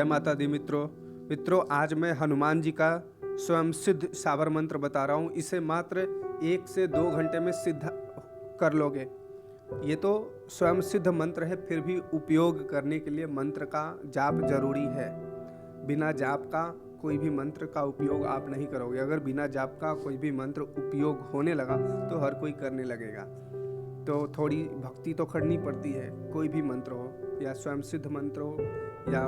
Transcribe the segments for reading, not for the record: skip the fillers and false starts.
जय माता दी मित्रों, आज मैं हनुमान जी का स्वयं सिद्ध साबर मंत्र बता रहा हूँ। इसे मात्र 1 से 2 घंटे में सिद्ध कर लोगे। ये तो स्वयं सिद्ध मंत्र है, फिर भी उपयोग करने के लिए मंत्र का जाप जरूरी है। बिना जाप का कोई भी मंत्र का उपयोग आप नहीं करोगे। अगर बिना जाप का कोई भी मंत्र उपयोग होने लगा तो हर कोई करने लगेगा। तो थोड़ी भक्ति तो करनी पड़ती है। कोई भी मंत्र हो, या स्वयं सिद्ध मंत्र हो, या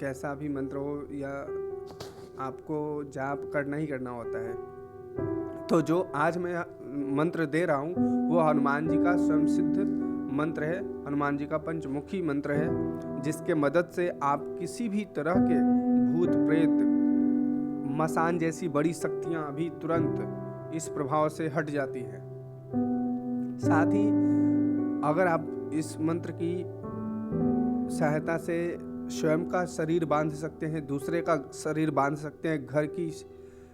कैसा भी मंत्र हो, या आपको जाप करना ही करना होता है। तो जो आज मैं मंत्र दे रहा हूँ वो हनुमान जी का स्वयं सिद्ध मंत्र है। हनुमान जी का पंचमुखी मंत्र है, जिसके मदद से आप किसी भी तरह के भूत प्रेत मसान जैसी बड़ी शक्तियाँ अभी तुरंत इस प्रभाव से हट जाती हैं। साथ ही अगर आप इस मंत्र की सहायता से स्वयं का शरीर बांध सकते हैं, दूसरे का शरीर बांध सकते हैं, घर की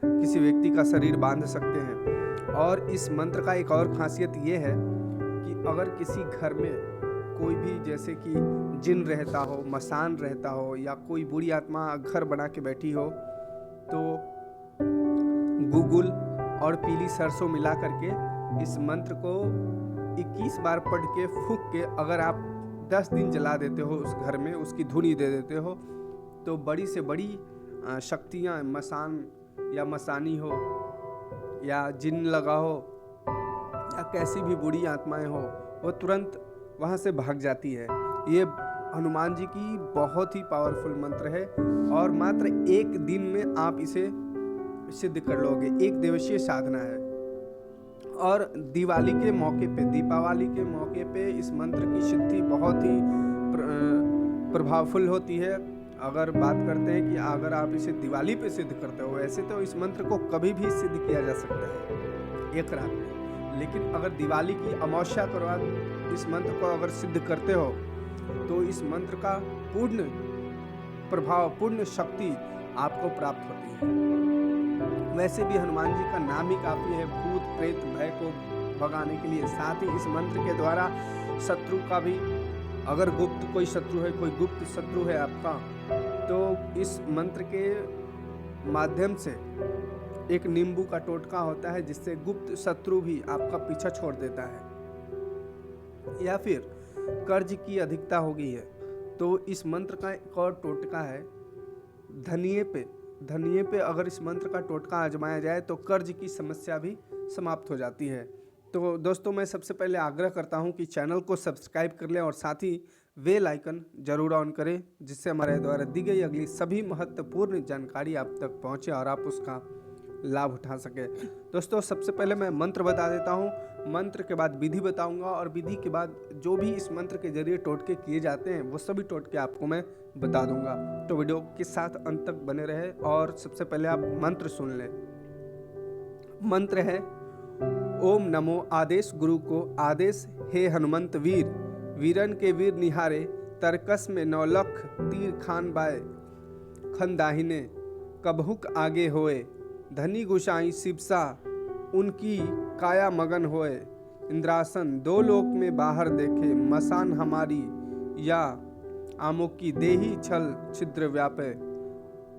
किसी व्यक्ति का शरीर बांध सकते हैं। और इस मंत्र का एक और खासियत ये है कि अगर किसी घर में कोई भी जैसे कि जिन रहता हो, मसान रहता हो, या कोई बुरी आत्मा घर बना के बैठी हो, तो गूगल और पीली सरसों मिला करके इस मंत्र को 21 बार पढ़ के फूंक के अगर आप 10 दिन जला देते हो उस घर में, उसकी धुनी दे देते हो, तो बड़ी से बड़ी शक्तियाँ, मसान या मसानी हो, या जिन लगा हो, या कैसी भी बुरी आत्माएं हो, वो तुरंत वहाँ से भाग जाती है। ये हनुमान जी की बहुत ही पावरफुल मंत्र है और मात्र 1 दिन में आप इसे सिद्ध कर लोगे। 1 दिवसीय साधना है। और दिवाली के मौके पे, दीपावली के मौके पे इस मंत्र की सिद्धि बहुत ही प्रभावफुल होती है। अगर बात करते हैं कि अगर आप इसे दिवाली पे सिद्ध करते हो, ऐसे तो इस मंत्र को कभी भी सिद्ध किया जा सकता है 1 रात में, लेकिन अगर दिवाली की अमावस्या के बाद इस मंत्र को अगर सिद्ध करते हो तो इस मंत्र का पूर्ण प्रभाव, पूर्ण शक्ति आपको प्राप्त होती है। वैसे भी हनुमान जी का नाम ही काफी है भूत प्रेत भय को भगाने के लिए। साथ ही इस मंत्र के द्वारा शत्रु का भी, अगर गुप्त कोई शत्रु है, कोई गुप्त शत्रु है आपका, तो इस मंत्र के माध्यम से एक नींबू का टोटका होता है जिससे गुप्त शत्रु भी आपका पीछा छोड़ देता है। या फिर कर्ज की अधिकता हो गई है तो इस मंत्र का एक और टोटका है धनिये पे अगर इस मंत्र का टोटका आजमाया जाए तो कर्ज की समस्या भी समाप्त हो जाती है। तो दोस्तों, मैं सबसे पहले आग्रह करता हूं कि चैनल को सब्सक्राइब कर लें और साथ ही बेल आइकन जरूर ऑन करें, जिससे हमारे द्वारा दी गई अगली सभी महत्वपूर्ण जानकारी आप तक पहुंचे और आप उसका लाभ उठा सके। दोस्तों, सबसे पहले मैं मंत्र बता देता हूं, मंत्र के बाद विधि बताऊंगा, और विधि के बाद जो भी इस मंत्र के जरिए टोटके किए जाते हैं वो सभी टोटके आपको मैं बता दूंगा। तो वीडियो के साथ अंत तक बने रहे। और सबसे पहले आप मंत्र सुन लें। मंत्र है ओम नमो आदेश गुरु को आदेश, हे हनुमंत वीर, वीरन के वीर निहारे, तरकस में 9 लख तीर खान बाय, खन दाहिने कबहुक आगे होए, धनी गुसाई शिवसा उनकी काया मगन होए, इंद्रासन 2 लोक में बाहर देखे, मसान हमारी या आमों की देही छल छिद्र व्यापे,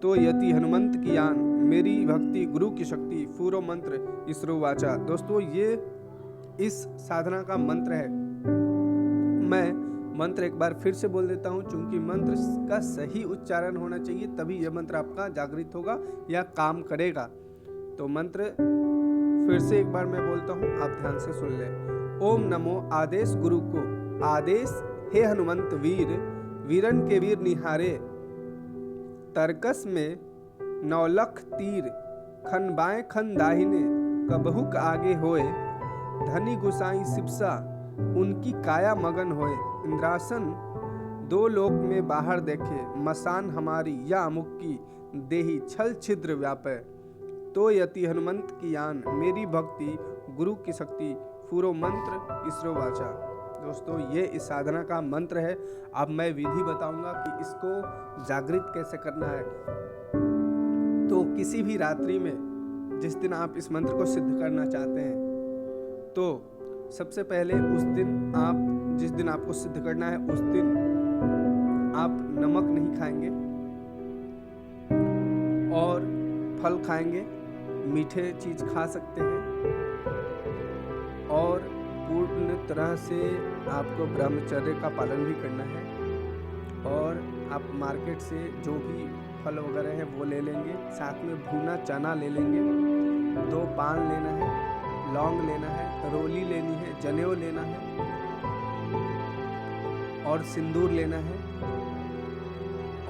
तो यति हनुमंत की यान, मेरी भक्ति गुरु की शक्ति, पूरो मंत्र इसरो वाचा। दोस्तों, ये इस साधना का मंत्र है। मैं मंत्र एक बार फिर से बोल देता हूँ, चूंकि मंत्र का सही उच्चारण होना चाहिए, तभी यह मंत्र आपका जागृत होगा या काम करेगा। तो मंत्र फिर से एक बार मैं बोलता हूँ, आप ध्यान से सुन लें। ओम नमो आदेश गुरु को आदेश, हे हनुमंत वीर, वीरन के वीर निहारे, तरकस में 9 लख तीर खन बाएं खन दाहिने, कबहुक आगे होए, धनी गुसाई शिवसा उनकी काया मगन होए, इंद्रासन 2 लोक में बाहर देखे, मसान हमारी या अमुक की देही छल छिद्र व्यापे, तो यति हनुमंत की यान, मेरी भक्ति गुरु की शक्ति, पूरो मंत्र इसरो वाचा। दोस्तों, ये इस साधना का मंत्र है। अब मैं विधि बताऊंगा कि इसको जागृत कैसे करना है। तो किसी भी रात्रि में जिस दिन आप इस मंत्र को सिद्ध करना चाहते हैं, तो सबसे पहले उस दिन आप, जिस दिन आपको सिद्ध करना है, उस दिन आप नमक नहीं खाएंगे और फल खाएंगे, मीठे चीज़ खा सकते हैं और पूर्ण तरह से आपको ब्रह्मचर्य का पालन भी करना है। और आप मार्केट से जो भी फल वगैरह है वो ले लेंगे, साथ में भुना चना ले लेंगे, 2 पान लेना है, लौंग लेना है, रोली लेनी है, जनेऊ लेना है और सिंदूर लेना है।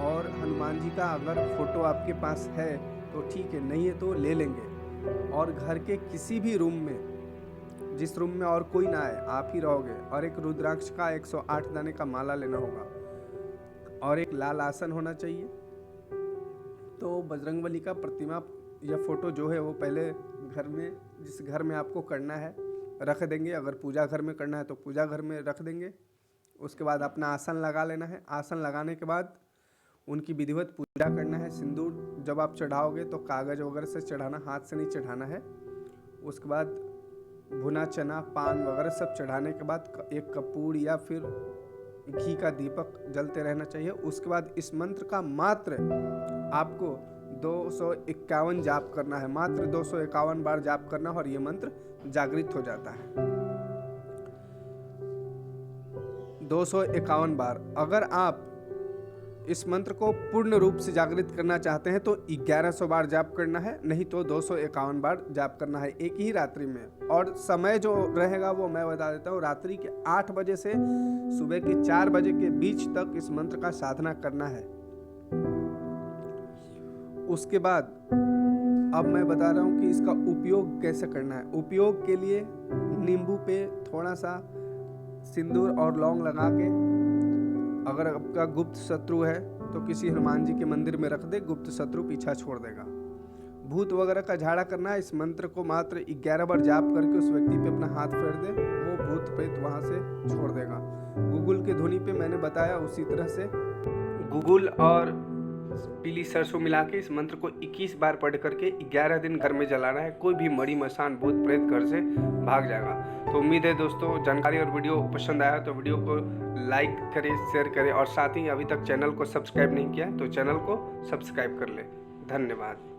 और हनुमान जी का अगर फोटो आपके पास है तो ठीक है, नहीं है तो ले लेंगे। और घर के किसी भी रूम में, जिस रूम में और कोई ना आए, आप ही रहोगे, और एक रुद्राक्ष का 108 दाने का माला लेना होगा और एक लाल आसन होना चाहिए। तो बजरंगबली का प्रतिमा या फोटो जो है वो पहले घर में, जिस घर में आपको करना है, रख देंगे। अगर पूजा घर में करना है तो पूजा घर में रख देंगे। उसके बाद अपना आसन लगा लेना है। आसन लगाने के बाद उनकी विधिवत पूजा करना है। सिंदूर जब आप चढ़ाओगे तो कागज़ वगैरह से चढ़ाना, हाथ से नहीं चढ़ाना है। उसके बाद भुना चना, पान वगैरह सब चढ़ाने के बाद एक कपूर या फिर घी का दीपक जलते रहना चाहिए। उसके बाद इस मंत्र का मात्र आपको 251 जाप करना है, मात्र 251 बार जाप करना है और ये मंत्र जागृत हो जाता है। 251 बार। अगर आप इस मंत्र को पूर्ण रूप से जागृत करना चाहते हैं तो 1100 बार जाप करना है, नहीं तो 251 बार जाप करना है एक ही रात्रि में। और समय जो रहेगा वो मैं बता देता हूँ। रात्रि के 8 बजे से सुबह के 4 बजे के बीच तक इस मंत्र का साधना करना है। उसके बाद अब मैं बता रहा हूँ कि इसका उपयोग कैसे करना है। उपयोग के लिए नींबू पे थोड़ा सा सिंदूर और लौंग लगा के, अगर आपका गुप्त शत्रु है तो किसी हनुमान जी के मंदिर में रख दे, गुप्त शत्रु पीछा छोड़ देगा। भूत वगैरह का झाड़ा करना है। इस मंत्र को मात्र 11 बार जाप करके उस व्यक्ति पे अपना हाथ फेर दे, वो भूत प्रेत वहाँ से छोड़ देगा। गूगल के ध्वनि पे मैंने बताया उसी तरह से गूगल और पीली सरसों मिला के इस मंत्र को 21 बार पढ़ करके 11 दिन घर में जलाना है। कोई भी मड़ी मसान भूत प्रेत घर से भाग जाएगा। तो उम्मीद है दोस्तों जानकारी और वीडियो पसंद आया तो वीडियो को लाइक करें, शेयर करें और साथ ही अभी तक चैनल को सब्सक्राइब नहीं किया तो चैनल को सब्सक्राइब कर ले। धन्यवाद।